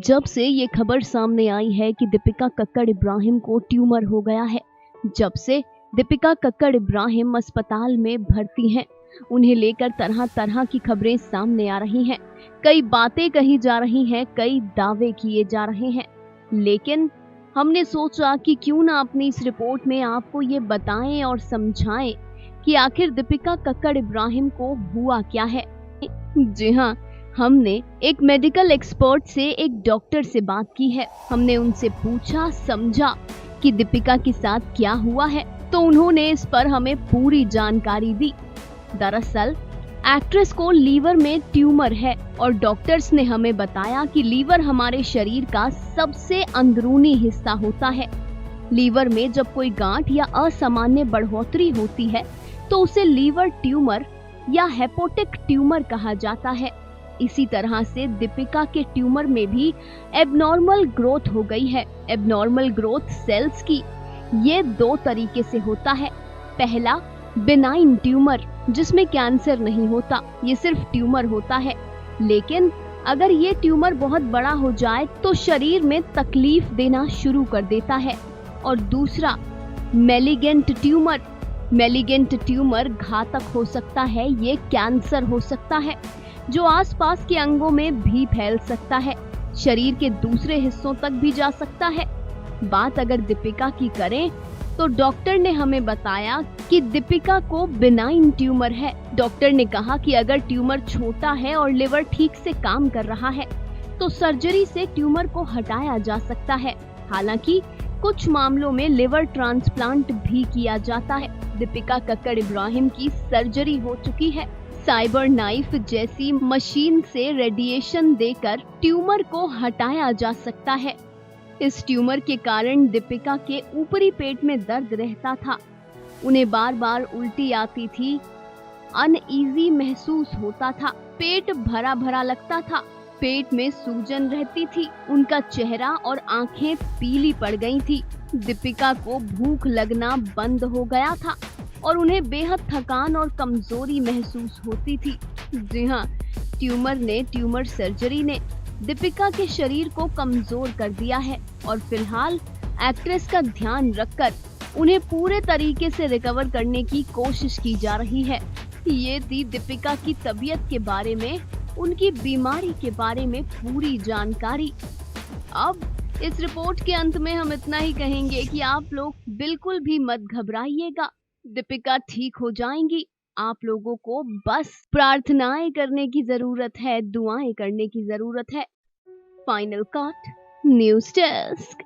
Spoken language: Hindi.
जब से ये खबर सामने आई है कि दीपिका कक्कड़ इब्राहिम को ट्यूमर हो गया है, जब से दीपिका कक्कड़ इब्राहिम अस्पताल में भर्ती हैं, उन्हें लेकर तरह तरह की खबरें सामने आ रही हैं। कई बातें कही जा रही हैं, कई दावे किए जा रहे हैं, लेकिन हमने सोचा कि क्यों ना अपनी इस रिपोर्ट में आपको ये बताएं और समझाएं कि आखिर दीपिका कक्कड़ इब्राहिम को हुआ क्या है। जी हाँ, हमने एक मेडिकल एक्सपर्ट से, एक डॉक्टर से बात की है। हमने उनसे पूछा, समझा कि दीपिका के साथ क्या हुआ है, तो उन्होंने इस पर हमें पूरी जानकारी दी। दरअसल एक्ट्रेस को लीवर में ट्यूमर है और डॉक्टर्स ने हमें बताया कि लीवर हमारे शरीर का सबसे अंदरूनी हिस्सा होता है। लीवर में जब कोई गांठ या असामान्य बढ़ोतरी होती है तो उसे लीवर ट्यूमर या हेपेटिक ट्यूमर कहा जाता है। इसी तरह से दीपिका के ट्यूमर में भी एबनॉर्मल ग्रोथ हो गई है। एबनॉर्मल ग्रोथ सेल्स की ये दो तरीके से होता है। पहला बिनाइन ट्यूमर, जिसमें कैंसर नहीं होता, ये सिर्फ ट्यूमर होता है, लेकिन अगर ये ट्यूमर बहुत बड़ा हो जाए तो शरीर में तकलीफ देना शुरू कर देता है। और दूसरा मैलिगेंट ट्यूमर। मैलिगेंट ट्यूमर घातक हो सकता है, ये कैंसर हो सकता है जो आसपास के अंगों में भी फैल सकता है, शरीर के दूसरे हिस्सों तक भी जा सकता है। बात अगर दीपिका की करें तो डॉक्टर ने हमें बताया कि दीपिका को बिनाइन ट्यूमर है। डॉक्टर ने कहा कि अगर ट्यूमर छोटा है और लिवर ठीक से काम कर रहा है तो सर्जरी से ट्यूमर को हटाया जा सकता है। हालांकि कुछ मामलों में लिवर ट्रांसप्लांट भी किया जाता है। दीपिका कक्कड़ इब्राहिम की सर्जरी हो चुकी है। साइबर नाइफ जैसी मशीन से रेडिएशन देकर ट्यूमर को हटाया जा सकता है। इस ट्यूमर के कारण दीपिका के ऊपरी पेट में दर्द रहता था, उन्हें बार बार उल्टी आती थी, अनईजी महसूस होता था, पेट भरा भरा लगता था, पेट में सूजन रहती थी, उनका चेहरा और आंखें पीली पड़ गई थी। दीपिका को भूख लगना बंद हो गया था और उन्हें बेहद थकान और कमजोरी महसूस होती थी। जी हाँ, ट्यूमर सर्जरी ने दीपिका के शरीर को कमजोर कर दिया है और फिलहाल एक्ट्रेस का ध्यान रखकर उन्हें पूरे तरीके से रिकवर करने की कोशिश की जा रही है। ये थी दीपिका की तबीयत के बारे में, उनकी बीमारी के बारे में पूरी जानकारी। अब इस रिपोर्ट के अंत में हम इतना ही कहेंगे कि आप लोग बिल्कुल भी मत घबराइएगा, दीपिका ठीक हो जाएंगी। आप लोगों को बस प्रार्थनाएं करने की जरूरत है, दुआएं करने की जरूरत है। Final cut news desk.